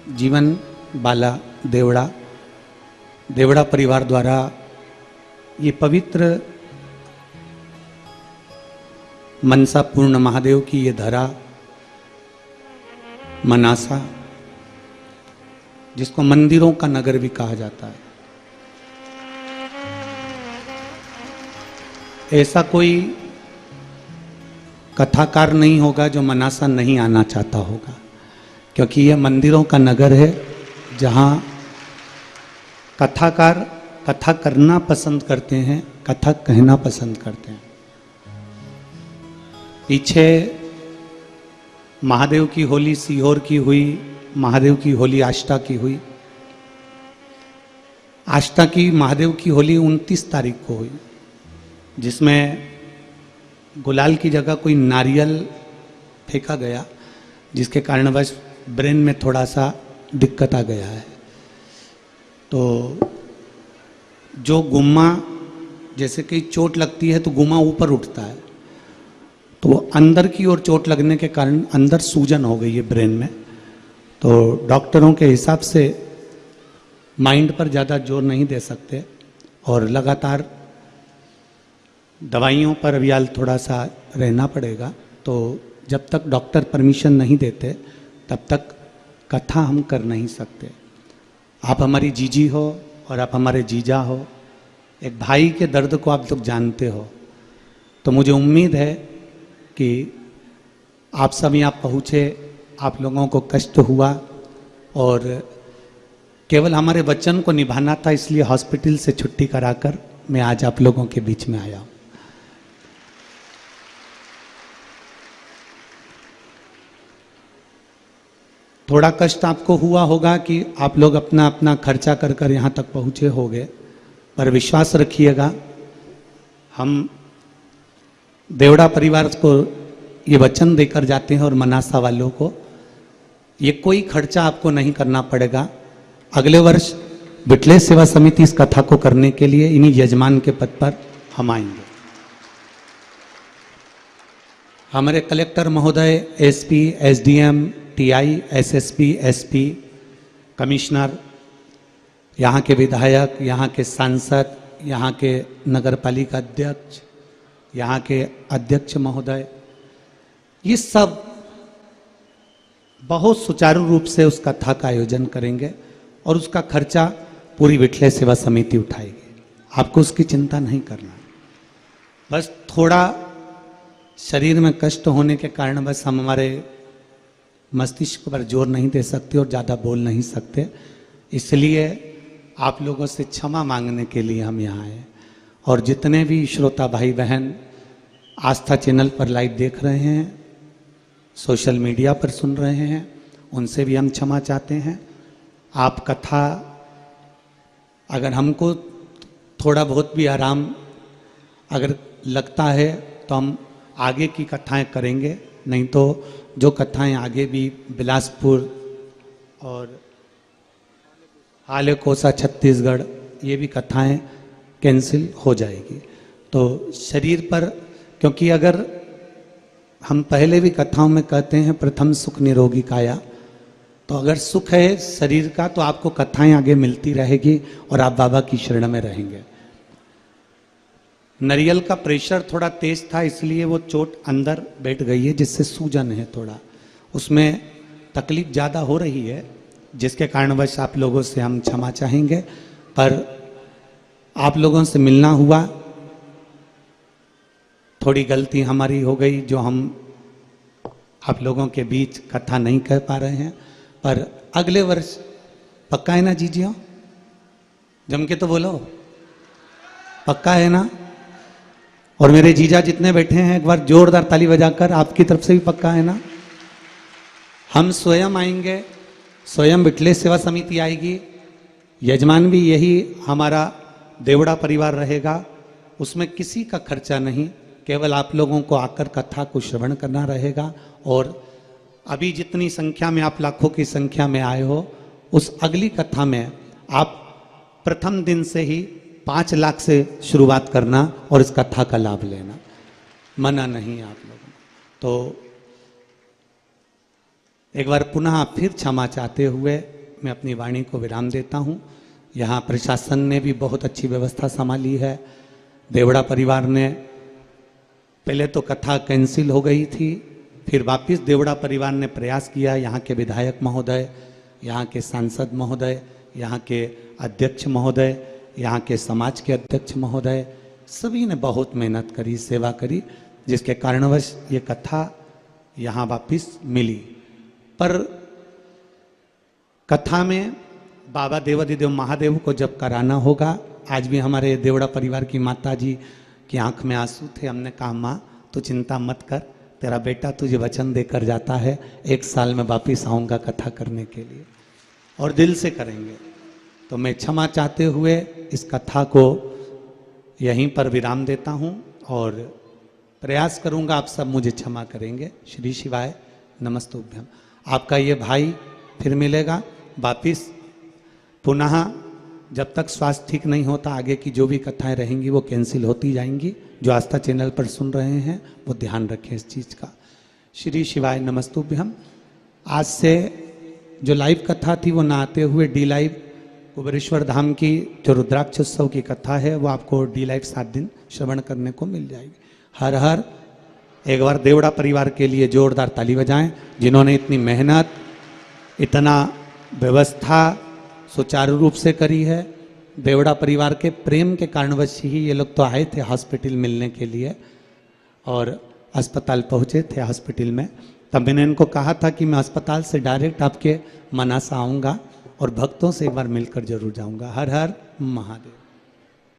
जीवन बाला देवड़ा परिवार द्वारा ये पवित्र मनसा पूर्ण महादेव की ये धरा मनासा, जिसको मंदिरों का नगर भी कहा जाता है, ऐसा कोई कथाकार नहीं होगा जो मनासा नहीं आना चाहता होगा, क्योंकि यह मंदिरों का नगर है जहाँ कथाकार कथा करना पसंद करते हैं, कथा कहना पसंद करते हैं। पीछे महादेव की होली सीहोर की हुई, महादेव की होली आष्टा की हुई। आष्टा की महादेव की होली 29 तारीख को हुई, जिसमें गुलाल की जगह कोई नारियल फेंका गया, जिसके कारणवश ब्रेन में थोड़ा सा दिक्कत आ गया है। तो जो गुम्मा, जैसे कि चोट लगती है तो गुम्मा ऊपर उठता है, तो अंदर की ओर चोट लगने के कारण अंदर सूजन हो गई है ब्रेन में। तो डॉक्टरों के हिसाब से माइंड पर ज़्यादा जोर नहीं दे सकते और लगातार दवाइयों पर अभी थोड़ा सा रहना पड़ेगा। तो जब तक डॉक्टर परमिशन नहीं देते तब तक कथा हम कर नहीं सकते। आप हमारी जीजी हो और आप हमारे जीजा हो, एक भाई के दर्द को आप लोग जानते हो, तो मुझे उम्मीद है कि आप सब यहाँ पहुँचे, आप लोगों को कष्ट हुआ और केवल हमारे वचन को निभाना था, इसलिए हॉस्पिटल से छुट्टी कराकर मैं आज आप लोगों के बीच में आया हूँ। थोड़ा कष्ट आपको हुआ होगा कि आप लोग अपना अपना खर्चा कर कर यहाँ तक पहुँचे होंगे, पर विश्वास रखिएगा, हम देवड़ा परिवार को ये वचन देकर जाते हैं और मनासा वालों को ये कोई खर्चा आपको नहीं करना पड़ेगा। अगले वर्ष विठलेश सेवा समिति इस कथा को करने के लिए इन्हीं यजमान के पद पर हम आएंगे। हमारे कलेक्टर महोदय, SP, SDM, TI, SSP, SP, commissioner, यहाँ के विधायक, यहाँ के सांसद, यहाँ के नगरपालिका अध्यक्ष, यहाँ के अध्यक्ष महोदय, ये सब बहुत सुचारू रूप से उस कथा का आयोजन करेंगे और उसका खर्चा पूरी विठलेश सेवा समिति उठाएगी। आपको उसकी चिंता नहीं करना। बस थोड़ा शरीर में कष्ट होने के कारण बस हम हमारे मस्तिष्क पर जोर नहीं दे सकते और ज़्यादा बोल नहीं सकते, इसलिए आप लोगों से क्षमा मांगने के लिए हम यहाँ आए। और जितने भी श्रोता भाई बहन आस्था चैनल पर लाइव देख रहे हैं, सोशल मीडिया पर सुन रहे हैं, उनसे भी हम क्षमा चाहते हैं। आप कथा, अगर हमको थोड़ा बहुत भी आराम अगर लगता है तो हम आगे की कथाएं करेंगे, नहीं तो जो कथाएं आगे भी बिलासपुर और हाले कोसा छत्तीसगढ़, ये भी कथाएं कैंसिल हो जाएगी। तो शरीर पर, क्योंकि अगर हम पहले भी कथाओं में कहते हैं प्रथम सुख निरोगी काया, तो अगर सुख है शरीर का तो आपको कथाएं आगे मिलती रहेगी और आप बाबा की शरण में रहेंगे। नारियल का प्रेशर थोड़ा तेज था, इसलिए वो चोट अंदर बैठ गई है, जिससे सूजन है, थोड़ा उसमें तकलीफ ज़्यादा हो रही है, जिसके कारणवश आप लोगों से हम क्षमा चाहेंगे। पर आप लोगों से मिलना हुआ, थोड़ी गलती हमारी हो गई जो हम आप लोगों के बीच कथा नहीं कह पा रहे हैं। पर अगले वर्ष पक्का है ना जीजियो? जम के तो बोलो, पक्का है ना? और मेरे जीजा जितने बैठे हैं, एक बार जोरदार ताली बजाकर आपकी तरफ से भी पक्का है ना? हम स्वयं आएंगे, स्वयं विठलेश सेवा समिति आएगी, यजमान भी यही हमारा देवड़ा परिवार रहेगा, उसमें किसी का खर्चा नहीं, केवल आप लोगों को आकर कथा को श्रवण करना रहेगा। और अभी जितनी संख्या में आप लाखों की संख्या में आए हो, उस अगली कथा में आप प्रथम दिन से ही 5 लाख से शुरुआत करना और इस कथा का लाभ लेना, मना नहीं आप लोगों। तो एक बार पुनः फिर क्षमा चाहते हुए मैं अपनी वाणी को विराम देता हूँ। यहाँ प्रशासन ने भी बहुत अच्छी व्यवस्था संभाली है। देवड़ा परिवार ने, पहले तो कथा कैंसिल हो गई थी, फिर वापस देवड़ा परिवार ने प्रयास किया। यहाँ के विधायक महोदय, यहाँ के सांसद महोदय, यहाँ के अध्यक्ष महोदय, यहाँ के समाज के अध्यक्ष महोदय, सभी ने बहुत मेहनत करी, सेवा करी, जिसके कारणवश ये कथा यहाँ वापस मिली। पर कथा में बाबा देवाधिदेव महादेव को जब कराना होगा, आज भी हमारे देवड़ा परिवार की माता जी की आंख में आंसू थे। हमने कहा माँ तो चिंता मत कर, तेरा बेटा तुझे वचन देकर जाता है, 1 साल में वापिस आऊँगा कथा करने के लिए, और दिल से करेंगे। तो मैं क्षमा चाहते हुए इस कथा को यहीं पर विराम देता हूँ और प्रयास करूँगा आप सब मुझे क्षमा करेंगे। श्री शिवाय नमस्तुभ्यम। आपका ये भाई फिर मिलेगा वापिस पुनः। जब तक स्वास्थ्य ठीक नहीं होता, आगे की जो भी कथाएं रहेंगी वो कैंसिल होती जाएंगी। जो आस्था चैनल पर सुन रहे हैं वो ध्यान रखें इस चीज़ का। श्री शिवाय नमस्तुभ्यम। आज से जो लाइव कथा थी वो ना आते हुए डी लाइव कुबेरेश्वर धाम की जो रुद्राक्ष उत्सव की कथा है वो आपको डी लाइव 7 दिन श्रवण करने को मिल जाएगी। हर हर। एक बार देवड़ा परिवार के लिए जोरदार ताली बजाएं, जिन्होंने इतनी मेहनत, इतना व्यवस्था सुचारू रूप से करी है। देवड़ा परिवार के प्रेम के कारणवश ही ये लोग तो आए थे हॉस्पिटल मिलने के लिए और अस्पताल पहुँचे थे। हॉस्पिटल में तब मैंने इनको कहा था कि मैं अस्पताल से डायरेक्ट आपके मनासा आऊँगा और भक्तों से एक बार मिलकर जरूर जाऊँगा। हर हर महादेव।